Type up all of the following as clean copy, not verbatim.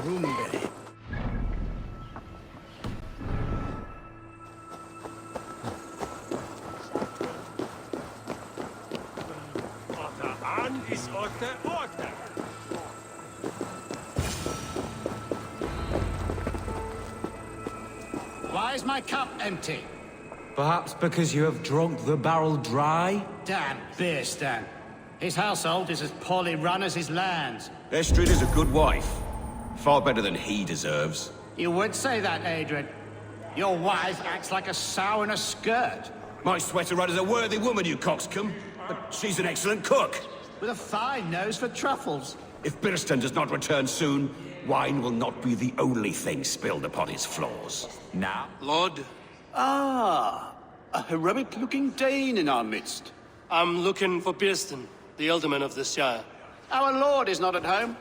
Rumbe. Otter an is Otter Otter. Why is my cup empty? Perhaps because you have drunk the barrel dry? Damn beer stand. His household is as poorly run as his lands. Estrid is a good wife. Far better than he deserves. You would say that, Adrian. Your wife acts like a sow in a skirt. My sweater run is a worthy woman, you coxcomb. But she's an excellent cook. With a fine nose for truffles. If Birston does not return soon, wine will not be the only thing spilled upon his floors. Now? Lord, Ah, a heroic-looking Dane in our midst. I'm looking for Birston, the alderman of the Shire. Our lord is not at home,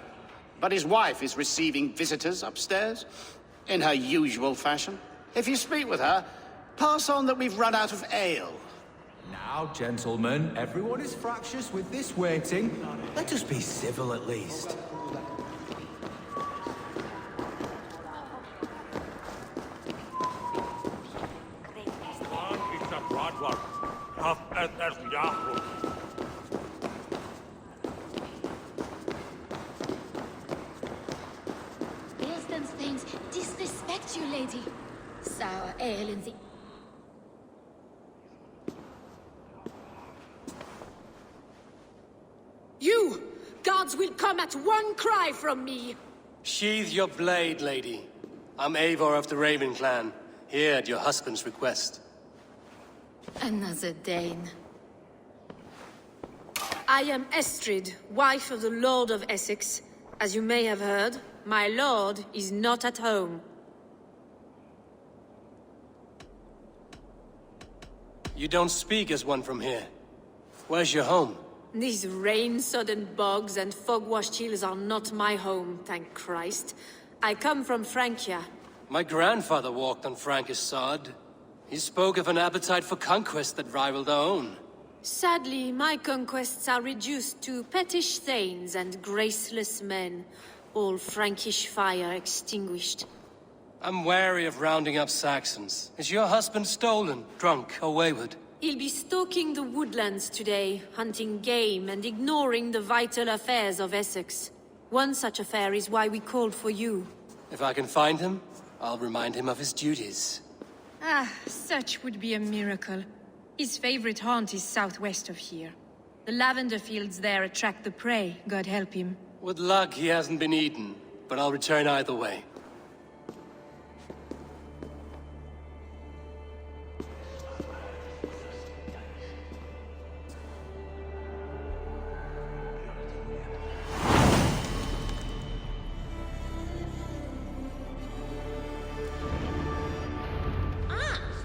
but his wife is receiving visitors upstairs, in her usual fashion. If you speak with her, pass on that we've run out of ale. Now, gentlemen, everyone is fractious with this waiting. Let us be civil at least. It's a broad one. Half as Yahoo. Birston's things disrespect you, lady. Sour ale in the... You! Gods will come at one cry from me! Sheathe your blade, lady. I'm Eivor of the Raven clan, here at your husband's request. Another Dane. I am Estrid, wife of the Lord of Essex. As you may have heard, my lord is not at home. You don't speak as one from here. Where's your home? These rain-sodden bogs and fog-washed hills are not my home, thank Christ. I come from Francia. My grandfather walked on Frankish sod. He spoke of an appetite for conquest that rivaled our own. Sadly, my conquests are reduced to pettish thanes and graceless men, all Frankish fire extinguished. I'm wary of rounding up Saxons. Is your husband stolen, drunk, or wayward? He'll be stalking the woodlands today, hunting game and ignoring the vital affairs of Essex. One such affair is why we called for you. If I can find him, I'll remind him of his duties. Ah, such would be a miracle. His favorite haunt is southwest of here. The lavender fields there attract the prey, God help him. With luck, he hasn't been eaten, but I'll return either way.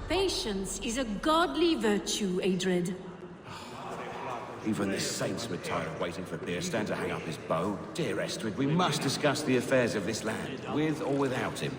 Patience is a godly virtue, Adred. Even the saints were tired of waiting for Birstan to hang up his bow. Dear Estrid, we must discuss the affairs of this land, with or without him.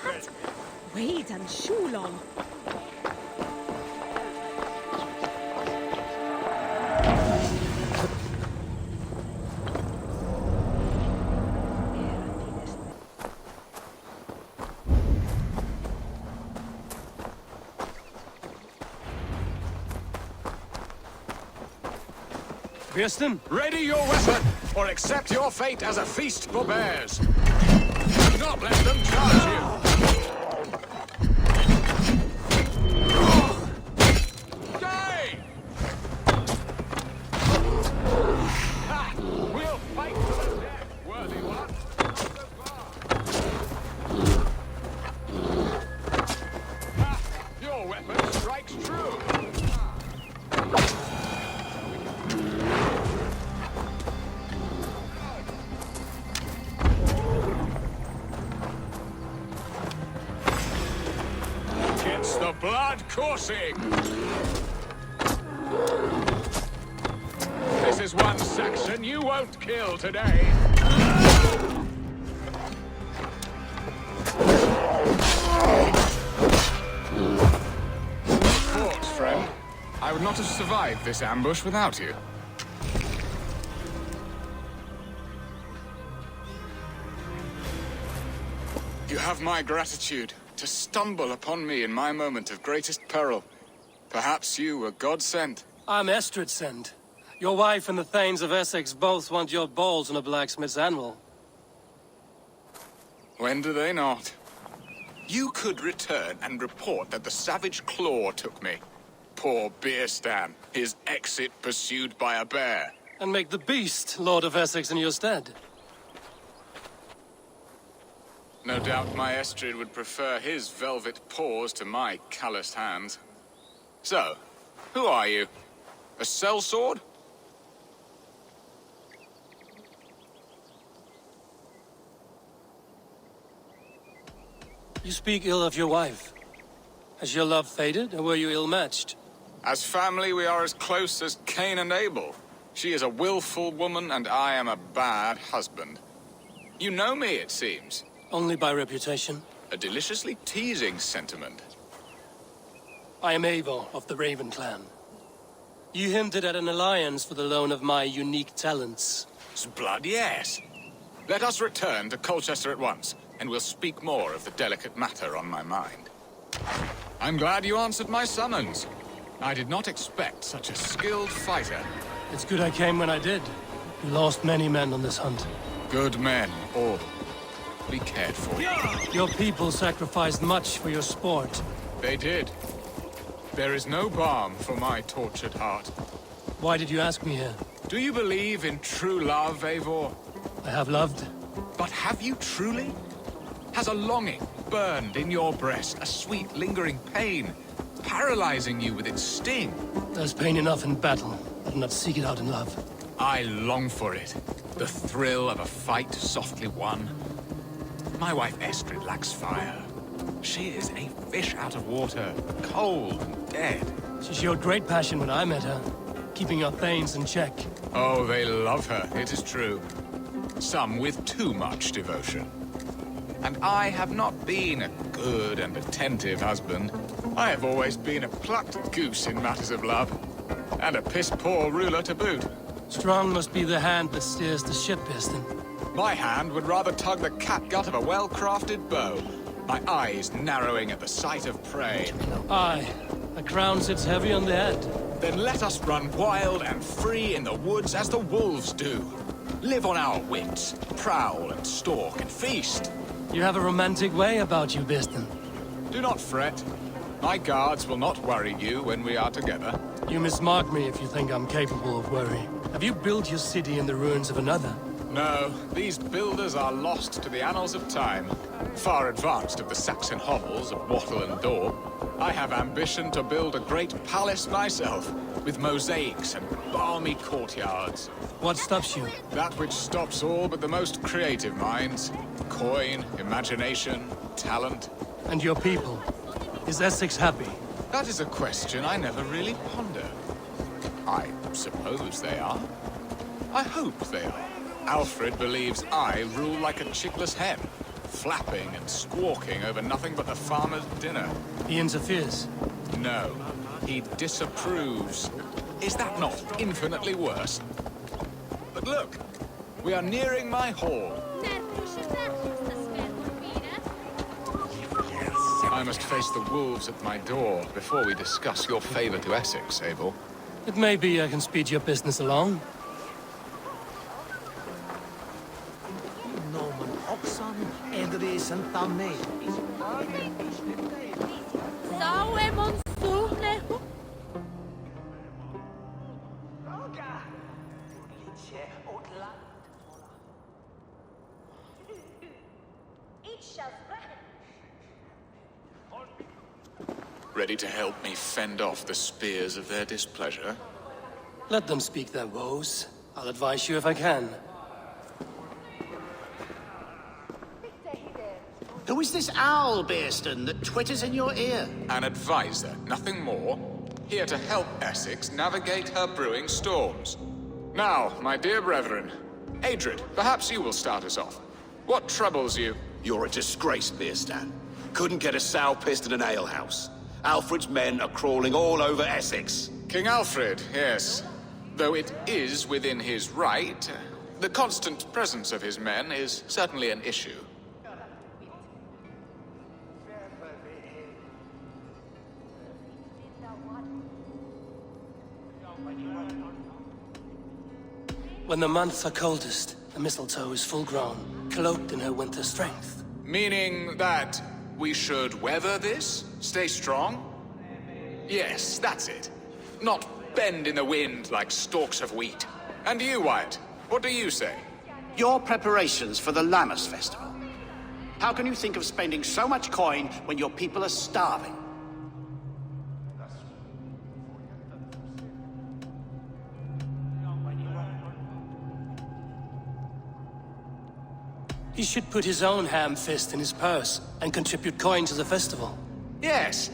What? Wait and Shulon. Birston? Ready your weapon, or accept your fate as a feast for bears. Do not let them charge you. Stay! Ha! We'll fight to the death. Early one. Ah, your weapon strikes true. Gets the blood coursing. This is one Saxon you won't kill today. Fort, friend. I would not have survived this ambush without you. You have my gratitude to stumble upon me in my moment of greatest peril. Perhaps you were God-sent. I'm Estrid sent. Your wife and the Thanes of Essex both want your balls on a blacksmith's anvil. When do they not? You could return and report that the savage Claw took me. Poor Beerstan, his exit pursued by a bear. And make the beast Lord of Essex in your stead. No doubt my Estrid would prefer his velvet paws to my calloused hands. So, who are you? A sellsword? You speak ill of your wife. Has your love faded, or were you ill-matched? As family, we are as close as Cain and Abel. She is a willful woman, and I am a bad husband. You know me, it seems. Only by reputation. A deliciously teasing sentiment. I am Eivor of the Raven clan. You hinted at an alliance for the loan of my unique talents. Blood, yes. Let us return to Colchester at once, and we'll speak more of the delicate matter on my mind. I'm glad you answered my summons. I did not expect such a skilled fighter. It's good I came when I did. You lost many men on this hunt. Good men, all. We cared for you. Your people sacrificed much for your sport. They did. There is no balm for my tortured heart. Why did you ask me here? Do you believe in true love, Eivor? I have loved. But have you truly? Has a longing burned in your breast, a sweet lingering pain, paralyzing you with its sting? There's pain enough in battle. I do not seek it out in love. I long for it. The thrill of a fight softly won. My wife Estrid lacks fire. She is a fish out of water, cold and dead. She showed great passion when I met her, keeping our Thanes in check. Oh, they love her, it is true. Some with too much devotion. And I have not been a good and attentive husband. I have always been a plucked goose in matters of love. And a piss-poor ruler to boot. Strong must be the hand that steers the ship, Piston. My hand would rather tug the catgut of a well-crafted bow. My eyes narrowing at the sight of prey. Aye, a crown sits heavy on the head. Then let us run wild and free in the woods as the wolves do. Live on our wits, prowl and stalk and feast. You have a romantic way about you, Piston. Do not fret. My guards will not worry you when we are together. You mismark me if you think I'm capable of worry. Have you built your city in the ruins of another? No, these builders are lost to the annals of time. Far advanced of the Saxon hovels of wattle and daub. I have ambition to build a great palace myself, with mosaics and balmy courtyards. What stops you? That which stops all but the most creative minds. Coin, imagination, talent. And your people? Is Essex happy? That is a question I never really ponder. I suppose they are. I hope they are. Alfred believes I rule like a chickless hen, flapping and squawking over nothing but the farmer's dinner. He interferes? No, he disapproves. Is that not infinitely worse? But look, we are nearing my hall. I must face the wolves at my door before we discuss your favor to Essex, Eivor. It may be I can speed your business along. Ready to help me fend off the spears of their displeasure? Let them speak their woes. I'll advise you if I can. Who is this owl, Bearston, that twitters in your ear? An advisor, nothing more. Here to help Essex navigate her brewing storms. Now, my dear brethren, Adrid, perhaps you will start us off. What troubles you? You're a disgrace, Beerstan. Couldn't get a sow pissed in an alehouse. Alfred's men are crawling all over Essex. King Alfred, yes. Though it is within his right, the constant presence of his men is certainly an issue. When the months are coldest, the mistletoe is full grown, cloaked in her winter strength. Meaning that we should weather this? Stay strong? Yes, that's it. Not bend in the wind like stalks of wheat. And you, Wyatt, what do you say? Your preparations for the Lammas festival. How can you think of spending so much coin when your people are starving? He should put his own ham fist in his purse and contribute coin to the festival. Yes,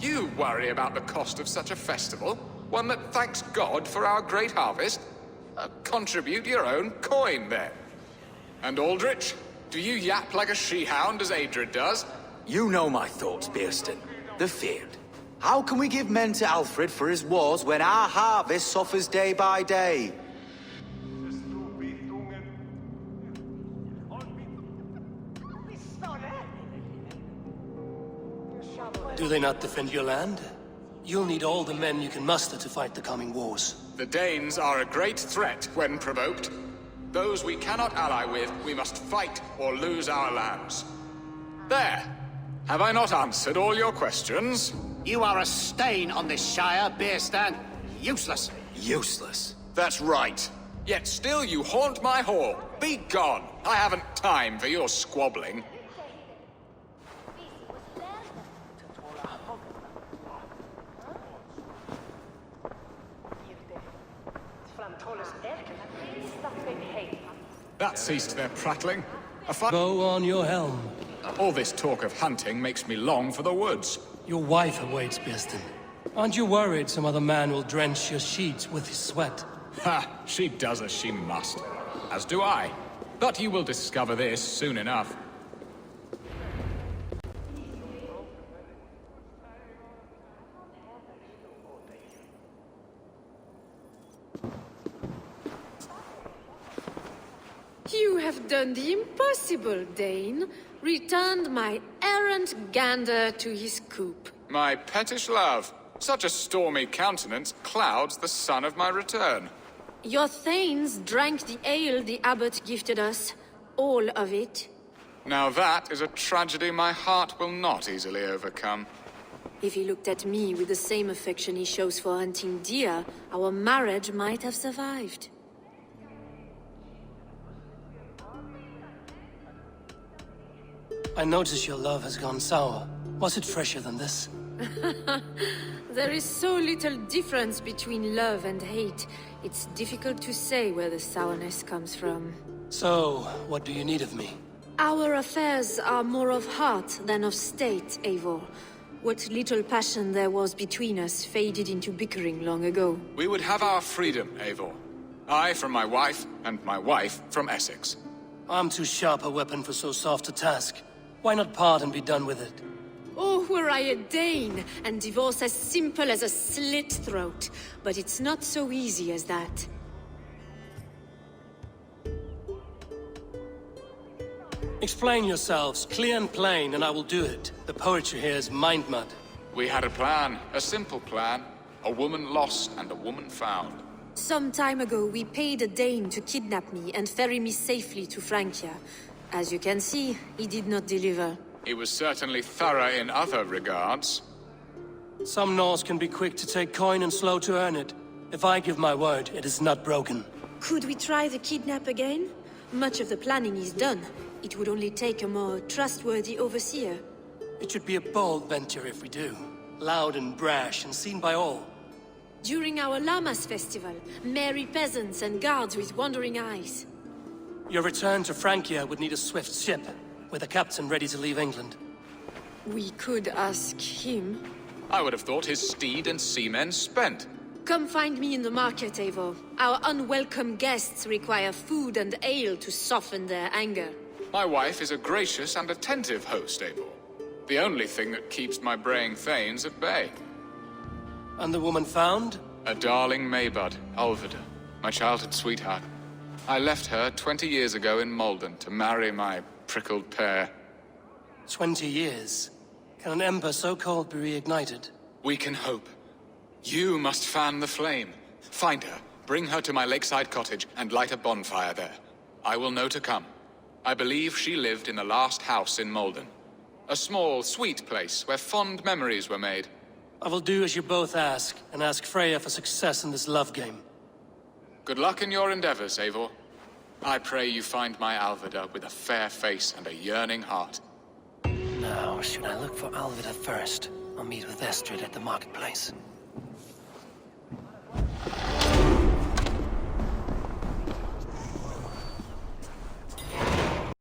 you worry about the cost of such a festival, one that thanks God for our great harvest. Contribute your own coin, then. And Aldrich, do you yap like a she-hound as Adrid does? You know my thoughts, Bearston. The field. How can we give men to Alfred for his wars when our harvest suffers day by day? Do they not defend your land? You'll need all the men you can muster to fight the coming wars. The Danes are a great threat when provoked. Those we cannot ally with, we must fight or lose our lands. There! Have I not answered all your questions? You are a stain on this shire, Bearstan. Useless. Useless. That's right. Yet still you haunt my hall. Be gone! I haven't time for your squabbling. That ceased their prattling. Bow on your helm. All this talk of hunting makes me long for the woods. Your wife awaits, Bearston. Aren't you worried some other man will drench your sheets with his sweat? Ha! She does as she must. As do I. But you will discover this soon enough. You have done the impossible, Dane. Returned my errant gander to his coop. My pettish love. Such a stormy countenance clouds the sun of my return. Your thanes drank the ale the abbot gifted us. All of it. Now that is a tragedy my heart will not easily overcome. If he looked at me with the same affection he shows for hunting deer, our marriage might have survived. I notice your love has gone sour. Was it fresher than this? There is so little difference between love and hate. It's difficult to say where the sourness comes from. So, what do you need of me? Our affairs are more of heart than of state, Eivor. What little passion there was between us faded into bickering long ago. We would have our freedom, Eivor. I from my wife, and my wife from Essex. I'm too sharp a weapon for so soft a task. Why not part and be done with it? Oh, were I a Dane, and divorce as simple as a slit throat. But it's not so easy as that. Explain yourselves, clear and plain, and I will do it. The poetry here is mind mud. We had a plan, a simple plan. A woman lost and a woman found. Some time ago, we paid a Dane to kidnap me and ferry me safely to Francia. As you can see, he did not deliver. He was certainly thorough in other regards. Some Norse can be quick to take coin and slow to earn it. If I give my word, it is not broken. Could we try the kidnap again? Much of the planning is done. It would only take a more trustworthy overseer. It should be a bold venture if we do. Loud and brash and seen by all. During our Llamas festival, merry peasants and guards with wandering eyes. Your return to Francia would need a swift ship, with a captain ready to leave England. We could ask him. I would have thought his steed and seamen spent. Come find me in the market, Eivor. Our unwelcome guests require food and ale to soften their anger. My wife is a gracious and attentive host, Eivor. The only thing that keeps my braying thanes at bay. And the woman found? A darling Maybud, Alvida, my childhood sweetheart. I left her 20 years ago in Malden to marry my prickled pear. 20 years? Can an ember so cold be reignited? We can hope. You must fan the flame. Find her, bring her to my lakeside cottage, and light a bonfire there. I will know to come. I believe she lived in the last house in Malden. A small, sweet place where fond memories were made. I will do as you both ask, and ask Freya for success in this love game. Good luck in your endeavors, Eivor. I pray you find my Alvida with a fair face and a yearning heart. Now, should I look for Alvida first, or meet with Estrid at the marketplace?